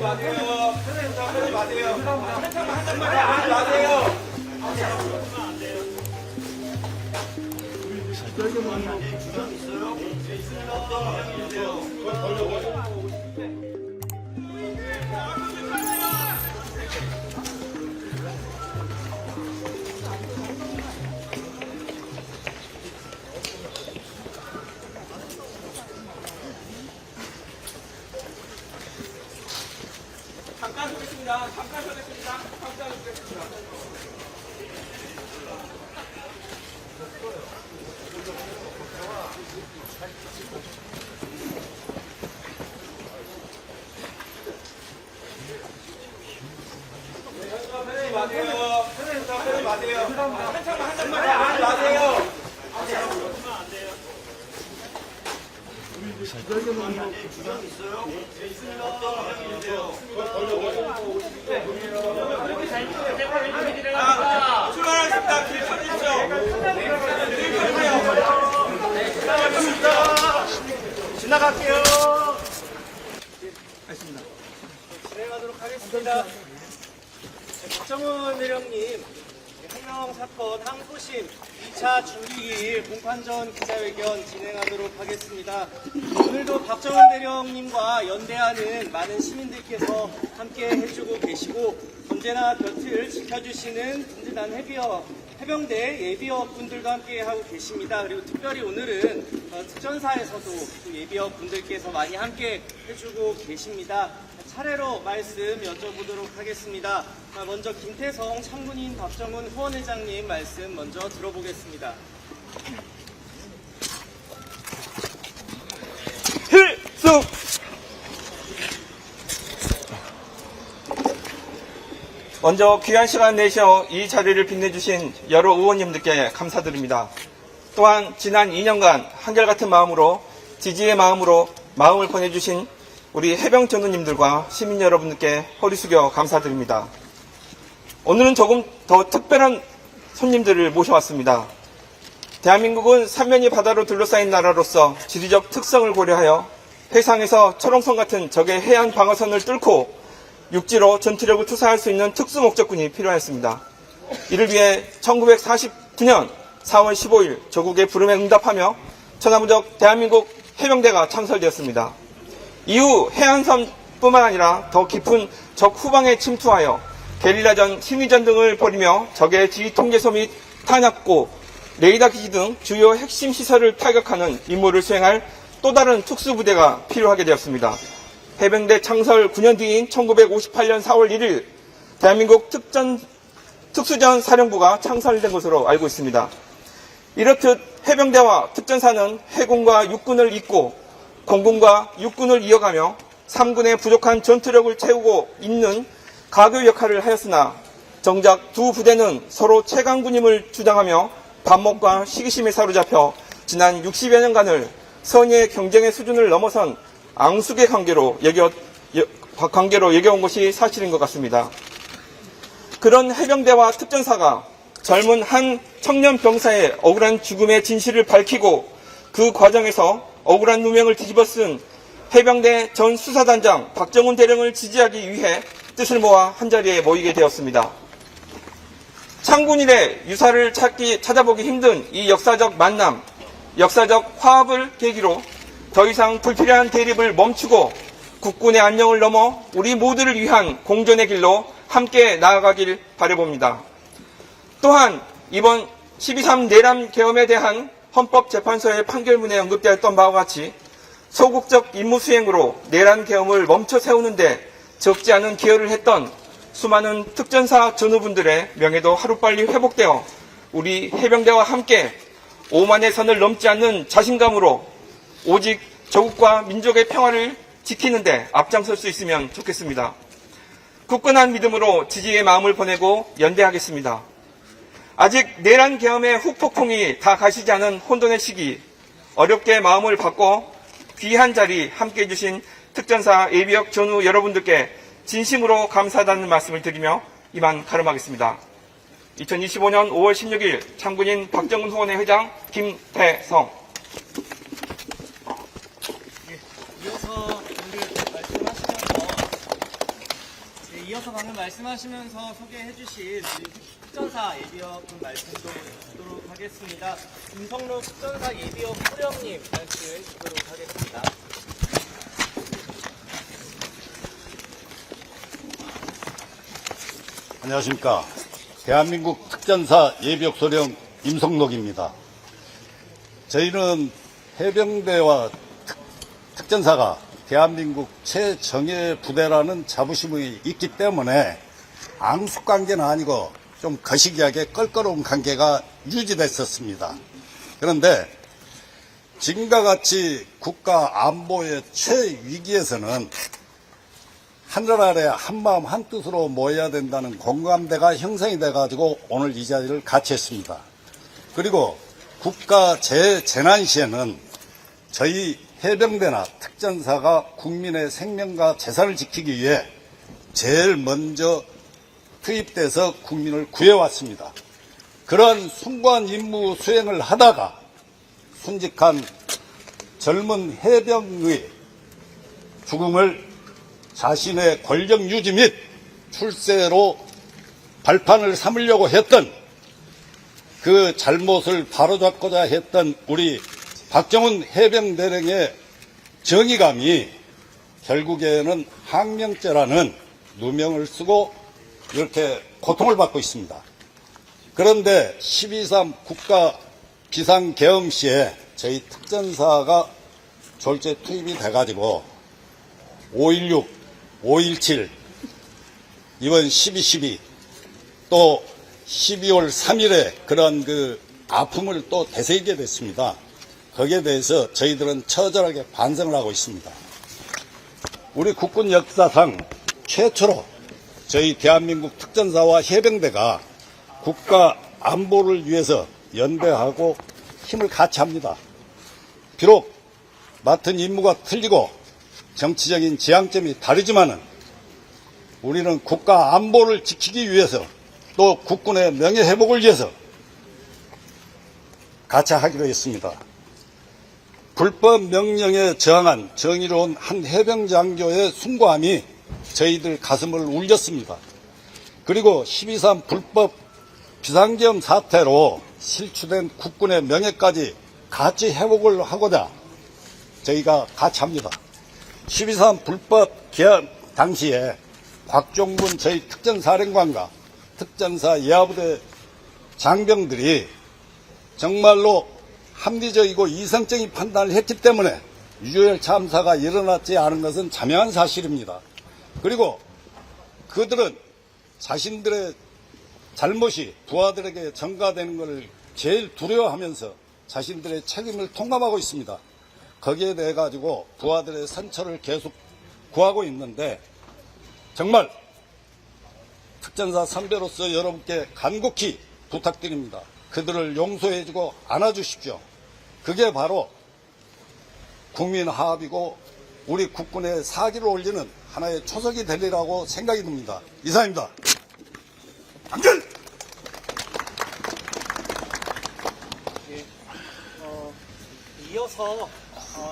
마세요. 하지 마세요. 한 장만 하지 마세요. 주장 있어요? 잠깐 보겠습니다. 잠깐 보겠습니다. 잠깐 보겠습니다. 하지 마세요. 하지 마세요. 한 장만 하지 마세요. 주장 있어요? 출발하겠습니다. 길 펴주십시오. 지나갈게요. 알겠습니다. 진행하도록 하겠습니다. 박정훈 대령님, 해명 사건 항소심 2차 준비기일 공판전 기자회견 진행하도록 하겠습니다. 오늘도 박정훈 대령님과 연대하는 많은 시민들께서 함께 해주고 계시고 언제나 곁을 지켜주시는 든든한 해병대 예비역 분들도 함께 하고 계십니다. 그리고 특별히 오늘은 특전사에서도 예비역 분들께서 많이 함께 해주고 계십니다. 차례로 말씀 여쭤보도록 하겠습니다. 먼저 김태성 참군인 박정훈 후원회장님 말씀 먼저 들어보겠습니다. 필승! 먼저 귀한 시간 내셔 이 자리를 빛내주신 여러 의원님들께 감사드립니다. 또한 지난 2년간 한결같은 마음으로 지지의 마음으로 마음을 보내주신 우리 해병 전우님들과 시민 여러분들께 허리 숙여 감사드립니다. 오늘은 조금 더 특별한 손님들을 모셔왔습니다. 대한민국은 삼면이 바다로 둘러싸인 나라로서 지리적 특성을 고려하여 해상에서 철옹성 같은 적의 해안 방어선을 뚫고 육지로 전투력을 투사할 수 있는 특수목적군이 필요했습니다. 이를 위해 1949년 4월 15일 조국의 부름에 응답하며 천하무적 대한민국 해병대가 창설되었습니다. 이후 해안선뿐만 아니라 더 깊은 적 후방에 침투하여 게릴라전, 심리전 등을 벌이며 적의 지휘 통제소 및 탄약고, 레이더 기지 등 주요 핵심 시설을 타격하는 임무를 수행할 또 다른 특수부대가 필요하게 되었습니다. 해병대 창설 9년 뒤인 1958년 4월 1일 대한민국 특수전 사령부가 창설된 것으로 알고 있습니다. 이렇듯 해병대와 특전사는 해군과 육군을 잇고 공군과 육군을 이어가며 3군의 부족한 전투력을 채우고 있는 가교 역할을 하였으나 정작 두 부대는 서로 최강군임을 주장하며 반목과 시기심에 사로잡혀 지난 60여 년간을 선의의 경쟁의 수준을 넘어선 앙숙의 관계로 여겨온 것이 사실인 것 같습니다. 그런 해병대와 특전사가 젊은 한 청년 병사의 억울한 죽음의 진실을 밝히고 그 과정에서 억울한 누명을 뒤집어 쓴 해병대 전 수사단장 박정훈 대령을 지지하기 위해 뜻을 모아 한자리에 모이게 되었습니다. 창군 이래 유사를 찾아보기 힘든 이 역사적 만남, 역사적 화합을 계기로 더 이상 불필요한 대립을 멈추고 국군의 안녕을 넘어 우리 모두를 위한 공존의 길로 함께 나아가길 바라봅니다. 또한 이번 12.3 내란 계엄에 대한 헌법재판소의 판결문에 언급되었던 바와 같이 소극적 임무 수행으로 내란 계엄을 멈춰 세우는데 적지 않은 기여를 했던 수많은 특전사 전우분들의 명예도 하루빨리 회복되어 우리 해병대와 함께 오만의 선을 넘지 않는 자신감으로 오직 조국과 민족의 평화를 지키는데 앞장설 수 있으면 좋겠습니다. 굳건한 믿음으로 지지의 마음을 보내고 연대하겠습니다. 아직 내란 계엄의 후폭풍이 다 가시지 않은 혼돈의 시기, 어렵게 마음을 바꿔 귀한 자리 함께해 주신 특전사 예비역 전우 여러분들께 진심으로 감사하다는 말씀을 드리며 이만 가름하겠습니다. 2025년 5월 16일 참군인 박정훈 후원회 회장 김태성. 이어서 오늘 말씀하시면서 이어서 방금 말씀하시면서 소개해주신 특전사 예비역 말씀도 듣도록 하겠습니다. 김성록 특전사 예비역 소령님 말씀 듣도록 하겠습니다. 안녕하십니까. 대한민국 특전사 예비역 소령 임성록입니다. 저희는 해병대와 특전사가 대한민국 최정예 부대라는 자부심이 있기 때문에 앙숙관계는 아니고 좀 거시기하게 껄끄러운 관계가 유지됐었습니다. 그런데 지금과 같이 국가 안보의 최위기에서는 하늘 아래 한마음 한뜻으로 모여야 된다는 공감대가 형성이 돼가지고 오늘 이 자리를 같이 했습니다. 그리고 국가 재재난 시에는 저희 해병대나 특전사가 국민의 생명과 재산을 지키기 위해 제일 먼저 투입돼서 국민을 구해왔습니다. 그런 숭고한 임무 수행을 하다가 순직한 젊은 해병의 죽음을 자신의 권력 유지 및 출세로 발판을 삼으려고 했던 그 잘못을 바로잡고자 했던 우리 박정훈 해병대령의 정의감이 결국에는 항명죄라는 누명을 쓰고 이렇게 고통을 받고 있습니다. 그런데 12.3 국가 비상계엄 시에 저희 특전사가 졸제 투입이 돼가지고 5.16, 5.17, 이번 12.12, 또 12월 3일에 그런 그 아픔을 또 되새기게 됐습니다. 거기에 대해서 저희들은 처절하게 반성을 하고 있습니다. 우리 국군 역사상 최초로 저희 대한민국 특전사와 해병대가 국가 안보를 위해서 연대하고 힘을 같이 합니다. 비록 맡은 임무가 틀리고 정치적인 지향점이 다르지만은 우리는 국가 안보를 지키기 위해서 또 국군의 명예 회복을 위해서 같이 하기로 했습니다. 불법 명령에 저항한 정의로운 한 해병장교의 숭고함이 저희들 가슴을 울렸습니다. 그리고 12.3 불법 비상계엄 사태로 실추된 국군의 명예까지 같이 회복을 하고자 저희가 같이 합니다. 12.3 불법 계엄 당시에 곽종군 저희 특전사령관과 특전사 예하부대 장병들이 정말로 합리적이고 이성적인 판단을 했기 때문에 유혈 참사가 일어났지 않은 것은 자명한 사실입니다. 그리고 그들은 자신들의 잘못이 부하들에게 전가되는 것을 제일 두려워하면서 자신들의 책임을 통감하고 있습니다. 거기에 대해 가지고 부하들의 선처를 계속 구하고 있는데 정말 특전사 선배로서 여러분께 간곡히 부탁드립니다. 그들을 용서해주고 안아주십시오. 그게 바로 국민 화합이고 우리 국군의 사기를 올리는 하나의 초석이 되리라고 생각이 듭니다. 이상입니다. 당전! 예, 이어서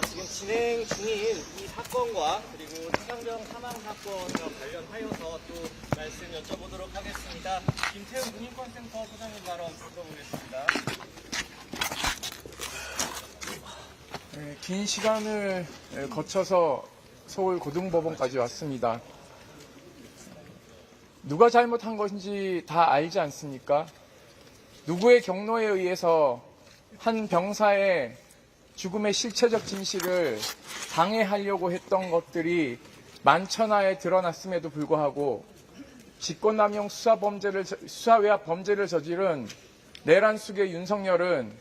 지금 진행 중인 이 사건과 그리고 태상병 사망 사건과 관련하여서 또 말씀 여쭤보도록 하겠습니다. 김태훈 군인권센터 소장님 발언 들어보겠습니다. 네, 긴 시간을 거쳐서 서울 고등법원까지 왔습니다. 누가 잘못한 것인지 다 알지 않습니까? 누구의 경로에 의해서 한 병사의 죽음의 실체적 진실을 방해하려고 했던 것들이 만천하에 드러났음에도 불구하고 직권남용 수사외압 범죄를 저지른 내란숙의 윤석열은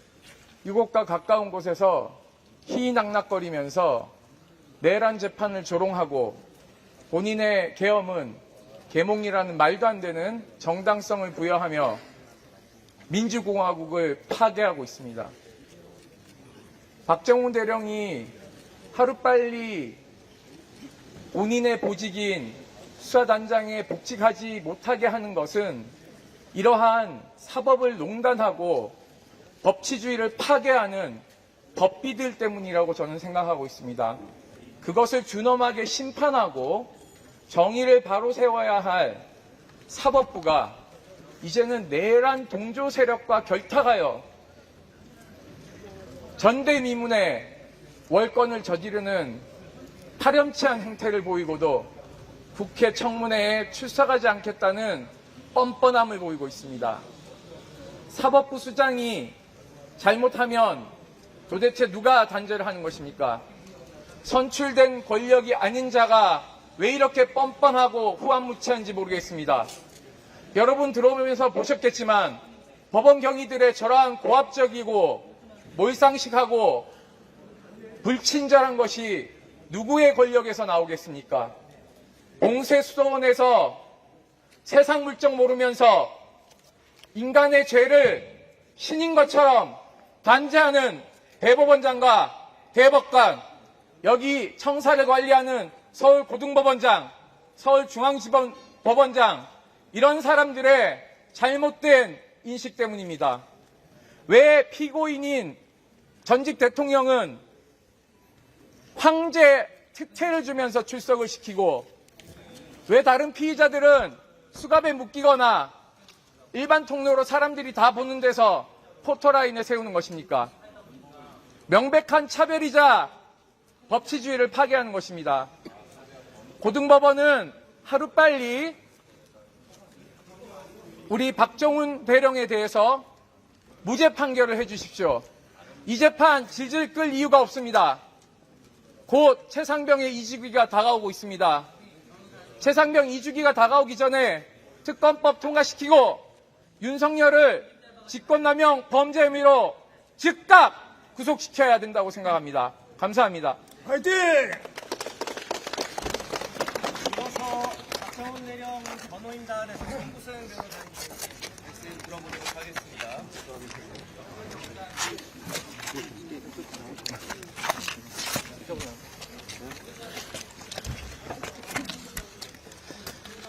이곳과 가까운 곳에서 희낙낙거리면서 내란 재판을 조롱하고 본인의 계엄은 계몽이라는 말도 안 되는 정당성을 부여하며 민주공화국을 파괴하고 있습니다. 박정훈 대령이 하루빨리 본인의 보직인 수사단장에 복직하지 못하게 하는 것은 이러한 사법을 농단하고 법치주의를 파괴하는 법비들 때문이라고 저는 생각하고 있습니다. 그것을 준엄하게 심판하고 정의를 바로 세워야 할 사법부가 이제는 내란 동조 세력과 결탁하여 전대미문의 월권을 저지르는 파렴치한 행태를 보이고도 국회 청문회에 출석하지 않겠다는 뻔뻔함을 보이고 있습니다. 사법부 수장이 잘못하면 도대체 누가 단죄를 하는 것입니까? 선출된 권력이 아닌 자가 왜 이렇게 뻔뻔하고 후한무치한지 모르겠습니다. 여러분 들어오면서 보셨겠지만 법원 경위들의 저러한 고압적이고 몰상식하고 불친절한 것이 누구의 권력에서 나오겠습니까? 공세수도원에서 세상 물정 모르면서 인간의 죄를 신인 것처럼 단죄하는 대법원장과 대법관, 여기 청사를 관리하는 서울고등법원장, 서울중앙지법원장, 이런 사람들의 잘못된 인식 때문입니다. 왜 피고인인 전직 대통령은 황제 특혜를 주면서 출석을 시키고 왜 다른 피의자들은 수갑에 묶이거나 일반 통로로 사람들이 다 보는 데서 포토라인을 세우는 것입니까? 명백한 차별이자 법치주의를 파괴하는 것입니다. 고등법원은 하루빨리 우리 박정훈 대령에 대해서 무죄 판결을 해주십시오. 이 재판 질질 끌 이유가 없습니다. 곧 최상병의 2주기가 다가오고 있습니다. 최상병 2주기가 다가오기 전에 특검법 통과시키고 윤석열을 직권남용 범죄 혐의로 즉각 구속시켜야 된다고 생각합니다. 감사합니다. 화이팅! 이어서 박정훈 대령 변호인단에서 송구승 변호사님께 말씀 들어보도록 하겠습니다.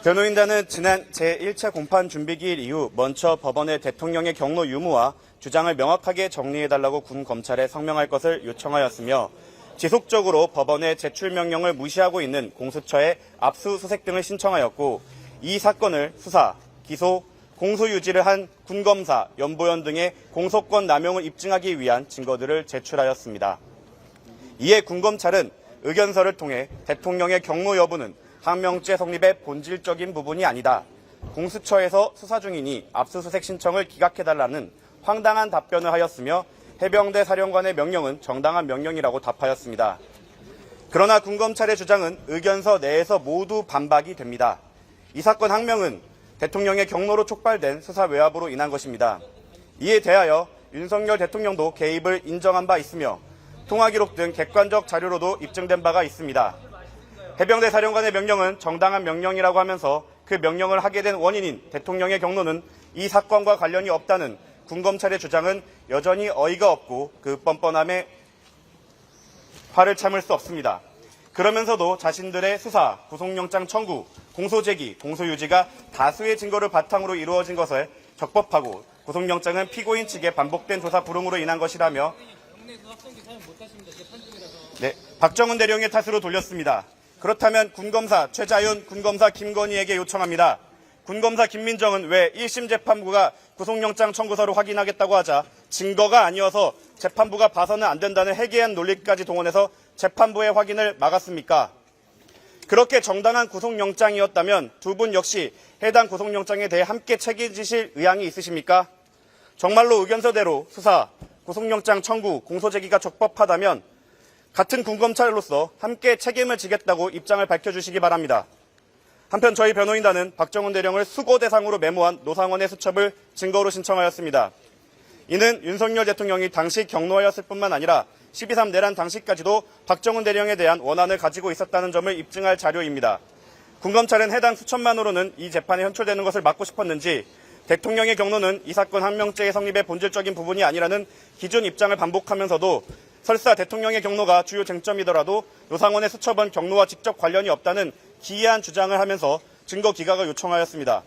변호인단은 지난 제1차 공판 준비기일 이후 먼저 법원에 대통령의 경로 유무와 주장을 명확하게 정리해달라고 군 검찰에 성명할 것을 요청하였으며 지속적으로 법원의 제출 명령을 무시하고 있는 공수처에 압수수색 등을 신청하였고 이 사건을 수사, 기소, 공소 유지를 한 군검사, 연보원 등의 공소권 남용을 입증하기 위한 증거들을 제출하였습니다. 이에 군검찰은 의견서를 통해 대통령의 경로 여부는 항명죄 성립의 본질적인 부분이 아니다. 공수처에서 수사 중이니 압수수색 신청을 기각해달라는 황당한 답변을 하였으며 해병대 사령관의 명령은 정당한 명령이라고 답하였습니다. 그러나 군검찰의 주장은 의견서 내에서 모두 반박이 됩니다. 이 사건 항명은 대통령의 경로로 촉발된 수사 외압으로 인한 것입니다. 이에 대하여 윤석열 대통령도 개입을 인정한 바 있으며 통화기록 등 객관적 자료로도 입증된 바가 있습니다. 해병대 사령관의 명령은 정당한 명령이라고 하면서 그 명령을 하게 된 원인인 대통령의 경로는 이 사건과 관련이 없다는 군검찰의 주장은 여전히 어이가 없고 그 뻔뻔함에 화를 참을 수 없습니다. 그러면서도 자신들의 수사, 구속영장 청구, 공소제기, 공소유지가 다수의 증거를 바탕으로 이루어진 것을 적법하고 구속영장은 피고인 측의 반복된 조사 불응으로 인한 것이라며 박정훈 대령의 탓으로 돌렸습니다. 그렇다면 군검사 최자윤, 군검사 김건희에게 요청합니다. 군검사 김민정은 왜 1심 재판부가 구속영장 청구서를 확인하겠다고 하자 증거가 아니어서 재판부가 봐서는 안 된다는 해괴한 논리까지 동원해서 재판부의 확인을 막았습니까? 그렇게 정당한 구속영장이었다면 두 분 역시 해당 구속영장에 대해 함께 책임지실 의향이 있으십니까? 정말로 의견서대로 수사, 구속영장 청구, 공소제기가 적법하다면 같은 군검찰로서 함께 책임을 지겠다고 입장을 밝혀주시기 바랍니다. 한편 저희 변호인단은 박정훈 대령을 수고 대상으로 메모한 노상원의 수첩을 증거로 신청하였습니다. 이는 윤석열 대통령이 당시 경로하였을 뿐만 아니라 12.3 내란 당시까지도 박정훈 대령에 대한 원한을 가지고 있었다는 점을 입증할 자료입니다. 군검찰은 해당 수첩만으로는 이 재판에 현출되는 것을 막고 싶었는지 대통령의 경로는 이 사건 항명죄의 성립의 본질적인 부분이 아니라는 기존 입장을 반복하면서도 설사 대통령의 경로가 주요 쟁점이더라도 노상원의 수첩은 경로와 직접 관련이 없다는 기이한 주장을 하면서 증거 기각을 요청하였습니다.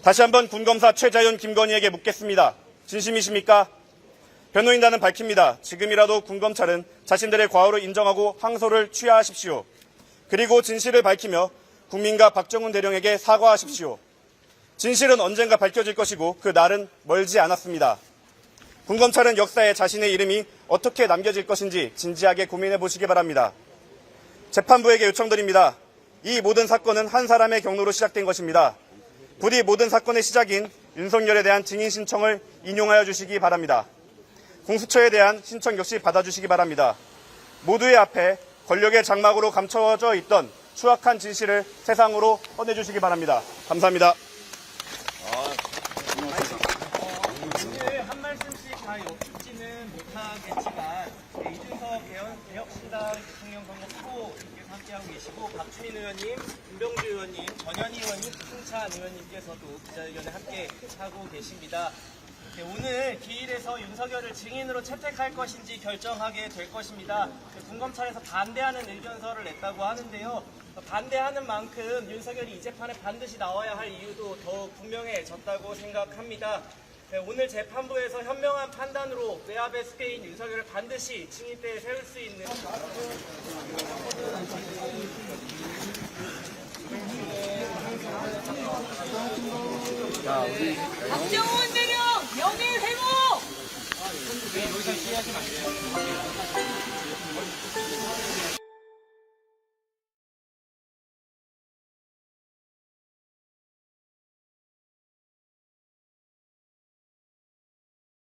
다시 한번 군검사 최자윤, 김건희에게 묻겠습니다. 진심이십니까? 변호인단은 밝힙니다. 지금이라도 군검찰은 자신들의 과오를 인정하고 항소를 취하하십시오. 그리고 진실을 밝히며 국민과 박정훈 대령에게 사과하십시오. 진실은 언젠가 밝혀질 것이고 그 날은 멀지 않았습니다. 군검찰은 역사에 자신의 이름이 어떻게 남겨질 것인지 진지하게 고민해 보시기 바랍니다. 재판부에게 요청드립니다. 이 모든 사건은 한 사람의 경로로 시작된 것입니다. 부디 모든 사건의 시작인 윤석열에 대한 증인 신청을 인용하여 주시기 바랍니다. 공수처에 대한 신청 역시 받아주시기 바랍니다. 모두의 앞에 권력의 장막으로 감춰져 있던 추악한 진실을 세상으로 꺼내주시기 바랍니다. 감사합니다. 오늘 한 말씀씩 다 엿듣지는 못하겠지만 이준석 개혁신당 대통령 선거 후보님께서 함께하고 계시고 박주민 의원님, 김병주 의원님, 전현희 의원님, 김승찬 의원님께서도 기자회견에 함께하고 계십니다. 네, 오늘 기일에서 윤석열을 증인으로 채택할 것인지 결정하게 될 것입니다. 군검찰에서 반대하는 의견서를 냈다고 하는데요. 반대하는 만큼 윤석열이 이 재판에 반드시 나와야 할 이유도 더욱 분명해졌다고 생각합니다. 네, 오늘 재판부에서 현명한 판단으로 외압의 수괴인 윤석열을 반드시 증인대에 세울 수 있는 박정훈 대령 명예 회복! 여기서 시위하시면 안 돼요.